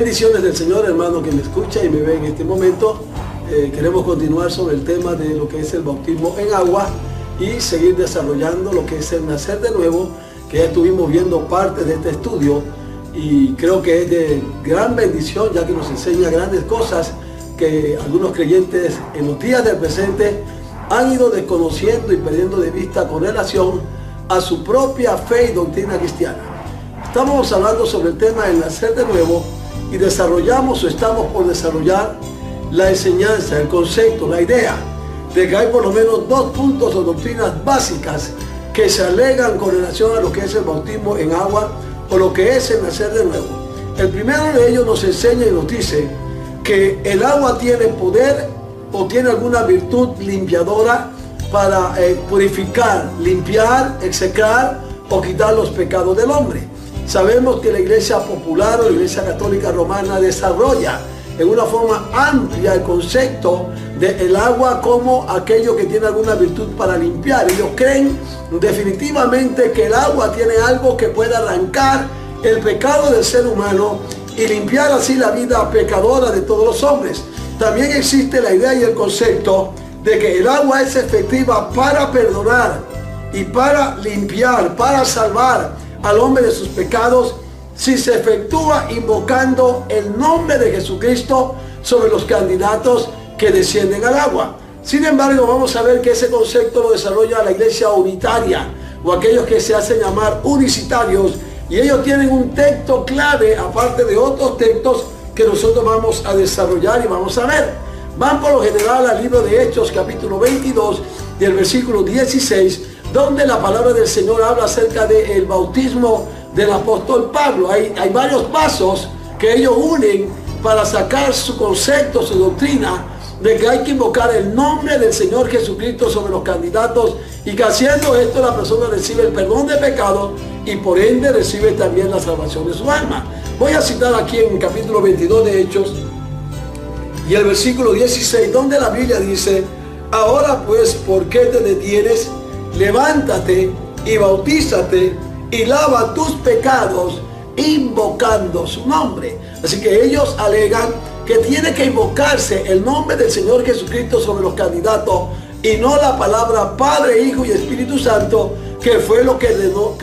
Bendiciones del Señor, hermano que me escucha y me ve en este momento. Queremos continuar sobre el tema de lo que es el bautismo en agua y seguir desarrollando lo que es el nacer de nuevo, que ya estuvimos viendo parte de este estudio y creo que es de gran bendición, ya que nos enseña grandes cosas que algunos creyentes en los días del presente han ido desconociendo y perdiendo de vista con relación a su propia fe y doctrina cristiana. Estamos hablando sobre el tema del nacer de nuevo y desarrollamos o estamos por desarrollar la enseñanza, el concepto, la idea de que hay por lo menos dos puntos o doctrinas básicas que se alegan con relación a lo que es el bautismo en agua o lo que es el nacer de nuevo. El primero de ellos nos enseña y nos dice que el agua tiene poder o tiene alguna virtud limpiadora para purificar, limpiar, execrar o quitar los pecados del hombre. Sabemos que la Iglesia Popular o la Iglesia Católica Romana desarrolla en una forma amplia el concepto del agua como aquello que tiene alguna virtud para limpiar. Ellos creen definitivamente que el agua tiene algo que puede arrancar el pecado del ser humano y limpiar así la vida pecadora de todos los hombres. También existe la idea y el concepto de que el agua es efectiva para perdonar y para limpiar, para salvar al hombre de sus pecados si se efectúa invocando el nombre de Jesucristo sobre los candidatos que descienden al agua. Sin embargo, vamos a ver que ese concepto lo desarrolla la iglesia unitaria o aquellos que se hacen llamar unicitarios, y ellos tienen un texto clave aparte de otros textos que nosotros vamos a desarrollar y vamos a ver. Van por lo general al libro de Hechos capítulo 22 del versículo 16, donde la palabra del Señor habla acerca del bautismo del apóstol Pablo. Hay varios pasos que ellos unen para sacar su concepto, su doctrina de que hay que invocar el nombre del Señor Jesucristo sobre los candidatos y que haciendo esto la persona recibe el perdón de pecado y por ende recibe también la salvación de su alma. Voy a citar aquí en el capítulo 22 de Hechos y el versículo 16, donde la Biblia dice: ahora pues, ¿por qué te detienes? Levántate y bautízate y lava tus pecados invocando su nombre. Así que ellos alegan que tiene que invocarse el nombre del Señor Jesucristo sobre los candidatos y no la palabra Padre, Hijo y Espíritu Santo, que fue lo que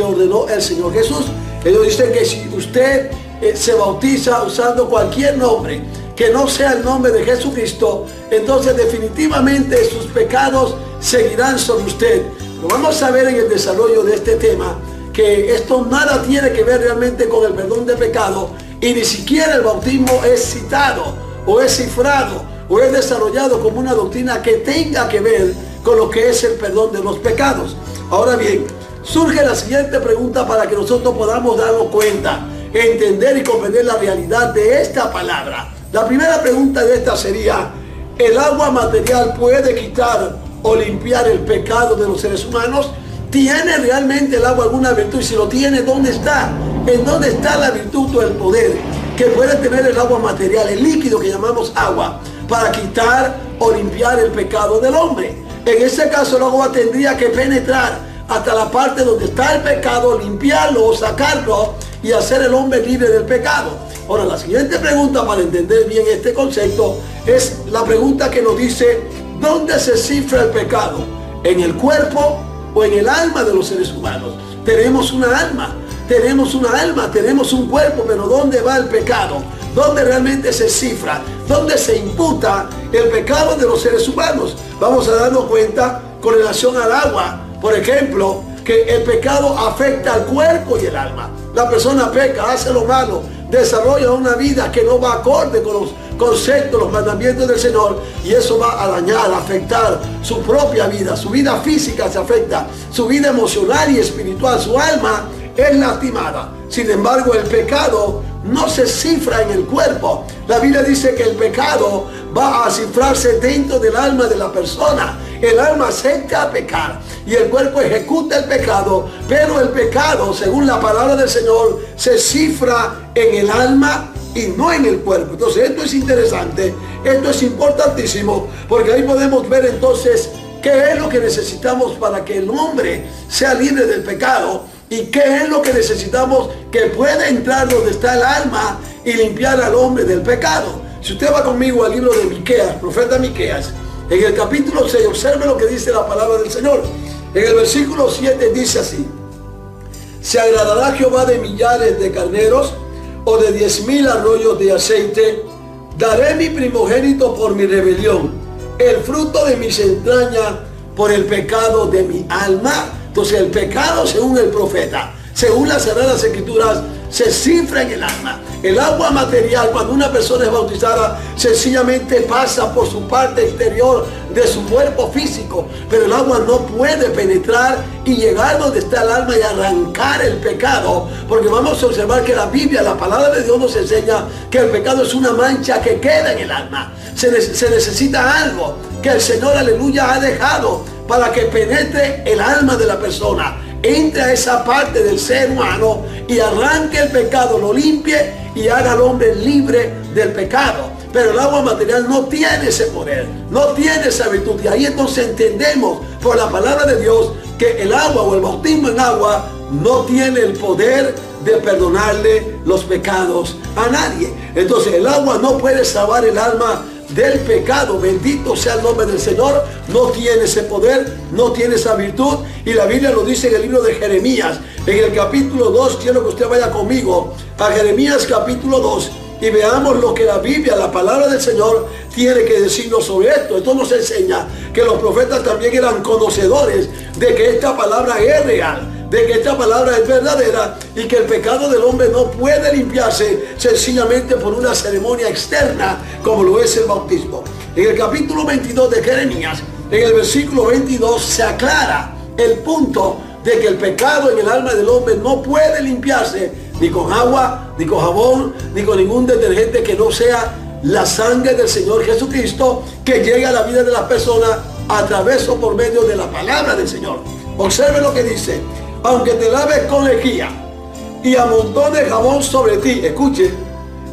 ordenó el Señor Jesús. Ellos dicen que si usted se bautiza usando cualquier nombre que no sea el nombre de Jesucristo, entonces definitivamente sus pecados seguirán sobre usted. Pero vamos a ver en el desarrollo de este tema que esto nada tiene que ver realmente con el perdón de pecado y ni siquiera el bautismo es citado o es cifrado o es desarrollado como una doctrina que tenga que ver con lo que es el perdón de los pecados. Ahora bien, surge la siguiente pregunta para que nosotros podamos darnos cuenta, entender y comprender la realidad de esta palabra. La primera pregunta de esta sería: ¿el agua material puede quitar o limpiar el pecado de los seres humanos? ¿Tiene realmente el agua alguna virtud? Y si lo tiene, ¿dónde está? ¿En dónde está la virtud o el poder que puede tener el agua material, el líquido que llamamos agua, para quitar o limpiar el pecado del hombre? En ese caso, el agua tendría que penetrar hasta la parte donde está el pecado, limpiarlo o sacarlo y hacer el hombre libre del pecado. Ahora, la siguiente pregunta para entender bien este concepto es la pregunta que nos dice: ¿dónde se cifra el pecado? ¿En el cuerpo o en el alma de los seres humanos? Tenemos una alma, tenemos un cuerpo, pero ¿dónde va el pecado? ¿Dónde realmente se cifra? ¿Dónde se imputa el pecado de los seres humanos? Vamos a darnos cuenta con relación al agua, por ejemplo, que el pecado afecta al cuerpo y el alma. La persona peca, hace lo malo, desarrolla una vida que no va acorde con los conceptos, los mandamientos del Señor, y eso va a dañar, a afectar su propia vida. Su vida física se afecta, su vida emocional y espiritual, su alma es lastimada. Sin embargo, el pecado no se cifra en el cuerpo. La Biblia dice que el pecado va a cifrarse dentro del alma de la persona. El alma acepta pecar y el cuerpo ejecuta el pecado, pero el pecado, según la palabra del Señor, se cifra en el alma y no en el cuerpo. Entonces esto es interesante, esto es importantísimo, porque ahí podemos ver entonces qué es lo que necesitamos para que el hombre sea libre del pecado y qué es lo que necesitamos que pueda entrar donde está el alma y limpiar al hombre del pecado. Si usted va conmigo al libro de Miqueas, profeta Miqueas, en el capítulo 6, observe lo que dice la palabra del Señor. En el versículo 7 dice así: ¿se agradará Jehová de millares de carneros o de 10,000 arroyos de aceite? Daré mi primogénito por mi rebelión, el fruto de mis entrañas por el pecado de mi alma. Entonces el pecado, según el profeta, según las Sagradas Escrituras, se cifra en el alma. El agua material, cuando una persona es bautizada, sencillamente pasa por su parte exterior de su cuerpo físico, pero el agua no puede penetrar y llegar donde está el alma y arrancar el pecado, porque vamos a observar que la Biblia, la palabra de Dios, nos enseña que el pecado es una mancha que queda en el alma. Se necesita algo que el Señor, aleluya, ha dejado para que penetre el alma de la persona, entre a esa parte del ser humano y arranque el pecado, lo limpie y haga al hombre libre del pecado. Pero el agua material no tiene ese poder, no tiene esa virtud. Y ahí entonces entendemos por la palabra de Dios que el agua o el bautismo en agua no tiene el poder de perdonarle los pecados a nadie. Entonces el agua no puede salvar el alma del pecado. Bendito sea el nombre del Señor. No tiene ese poder, no tiene esa virtud, y la Biblia lo dice en el libro de Jeremías, en el capítulo 2. Quiero que usted vaya conmigo a Jeremías capítulo 2 y veamos lo que la Biblia, la palabra del Señor, tiene que decirnos sobre esto. Esto nos enseña que los profetas también eran conocedores de que esta palabra es real, de que esta palabra es verdadera, y que el pecado del hombre no puede limpiarse sencillamente por una ceremonia externa como lo es el bautismo. En el capítulo 22 de Jeremías, en el versículo 22, se aclara el punto de que el pecado en el alma del hombre no puede limpiarse ni con agua, ni con jabón, ni con ningún detergente que no sea la sangre del Señor Jesucristo, que llega a la vida de las personas a través o por medio de la palabra del Señor. Observe lo que dice: aunque te laves con lejía y amontones jabón sobre ti, escuche,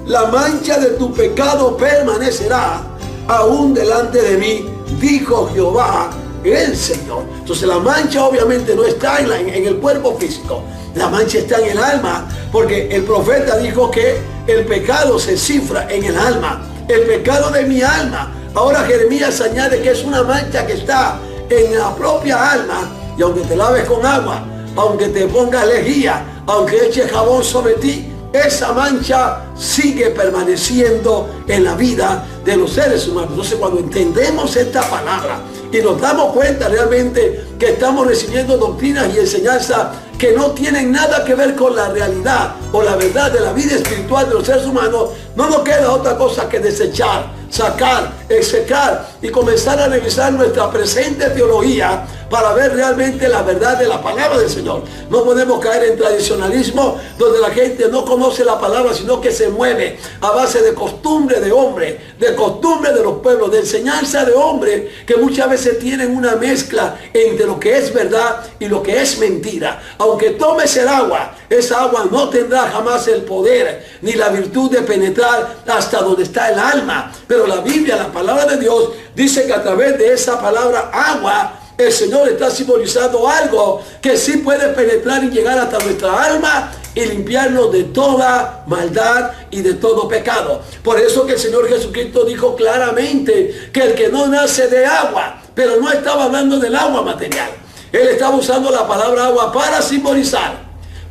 la mancha de tu pecado permanecerá aún delante de mí, dijo Jehová el Señor. Entonces la mancha obviamente no está en el cuerpo físico, la mancha está en el alma, porque el profeta dijo que el pecado se cifra en el alma, el pecado de mi alma. Ahora Jeremías añade que es una mancha que está en la propia alma, y aunque te laves con agua, aunque te pongas lejía, aunque eches jabón sobre ti, esa mancha sigue permaneciendo en la vida de los seres humanos. Entonces, cuando entendemos esta palabra y nos damos cuenta realmente que estamos recibiendo doctrinas y enseñanzas que no tienen nada que ver con la realidad o la verdad de la vida espiritual de los seres humanos, no nos queda otra cosa que desechar, sacar, execar y comenzar a revisar nuestra presente teología para ver realmente la verdad de la palabra del Señor. No podemos caer en tradicionalismo donde la gente no conoce la palabra, sino que se mueve a base de costumbre de hombre, de costumbre de los pueblos, de enseñanza de hombre, que muchas veces tienen una mezcla entre lo que es verdad y lo que es mentira. Aunque tomes el agua, esa agua no tendrá jamás el poder ni la virtud de penetrar hasta donde está el alma. Pero la Biblia, la palabra de Dios, dice que a través de esa palabra agua, el Señor está simbolizando algo que sí puede penetrar y llegar hasta nuestra alma y limpiarnos de toda maldad y de todo pecado. Por eso que el Señor Jesucristo dijo claramente que el que no nace de agua, pero no estaba hablando del agua material. Él estaba usando la palabra agua para simbolizar,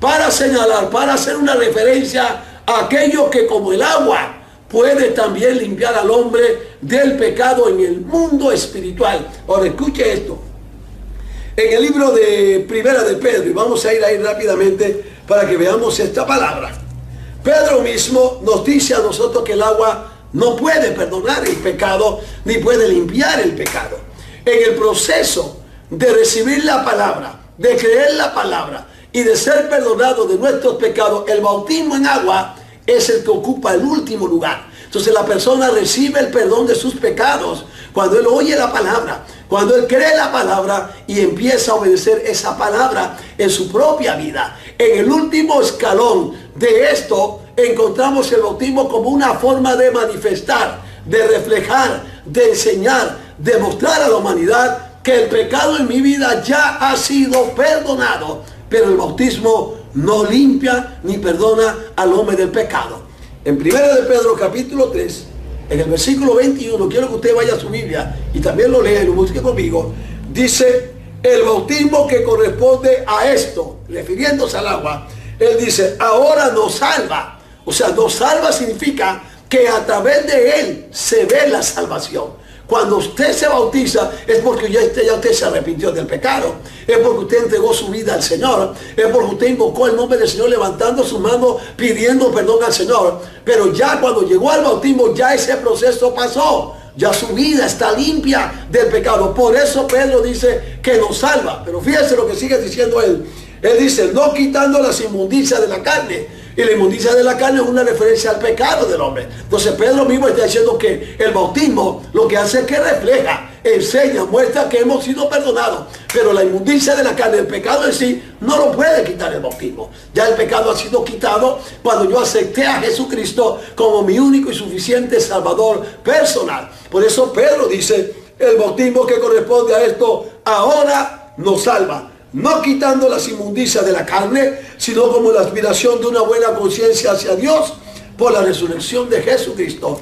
para señalar, para hacer una referencia a aquello que como el agua puede también limpiar al hombre del pecado en el mundo espiritual. Ahora escuche esto. En el libro de Primera de Pedro, y vamos a ir ahí rápidamente para que veamos esta palabra. Pedro mismo nos dice a nosotros que el agua no puede perdonar el pecado, ni puede limpiar el pecado. En el proceso de recibir la palabra, de creer la palabra y de ser perdonado de nuestros pecados, el bautismo en agua es el que ocupa el último lugar. Entonces la persona recibe el perdón de sus pecados cuando él oye la palabra, cuando él cree la palabra y empieza a obedecer esa palabra en su propia vida. En el último escalón de esto encontramos el bautismo como una forma de manifestar, de reflejar, de enseñar, de mostrar a la humanidad que el pecado en mi vida ya ha sido perdonado, pero el bautismo no limpia ni perdona al hombre del pecado. En 1 de Pedro capítulo 3, en el versículo 21, quiero que usted vaya a su Biblia y también lo lea y lo busque conmigo. Dice, el bautismo que corresponde a esto, refiriéndose al agua, él dice, ahora nos salva. O sea, nos salva significa que a través de él se ve la salvación. Cuando usted se bautiza es porque ya usted se arrepintió del pecado, es porque usted entregó su vida al Señor, es porque usted invocó el nombre del Señor levantando su mano pidiendo perdón al Señor. Pero ya cuando llegó al bautismo ya ese proceso pasó, ya su vida está limpia del pecado. Por eso Pedro dice que nos salva. Pero fíjese lo que sigue diciendo él. Él dice, no quitando las inmundicias de la carne. Y la inmundicia de la carne es una referencia al pecado del hombre. Entonces Pedro mismo está diciendo que el bautismo lo que hace es que refleja, enseña, muestra que hemos sido perdonados. Pero la inmundicia de la carne, el pecado en sí, no lo puede quitar el bautismo. Ya el pecado ha sido quitado cuando yo acepté a Jesucristo como mi único y suficiente Salvador personal. Por eso Pedro dice, el bautismo que corresponde a esto ahora nos salva. No quitando las inmundicias de la carne, sino como la aspiración de una buena conciencia hacia Dios por la resurrección de Jesucristo,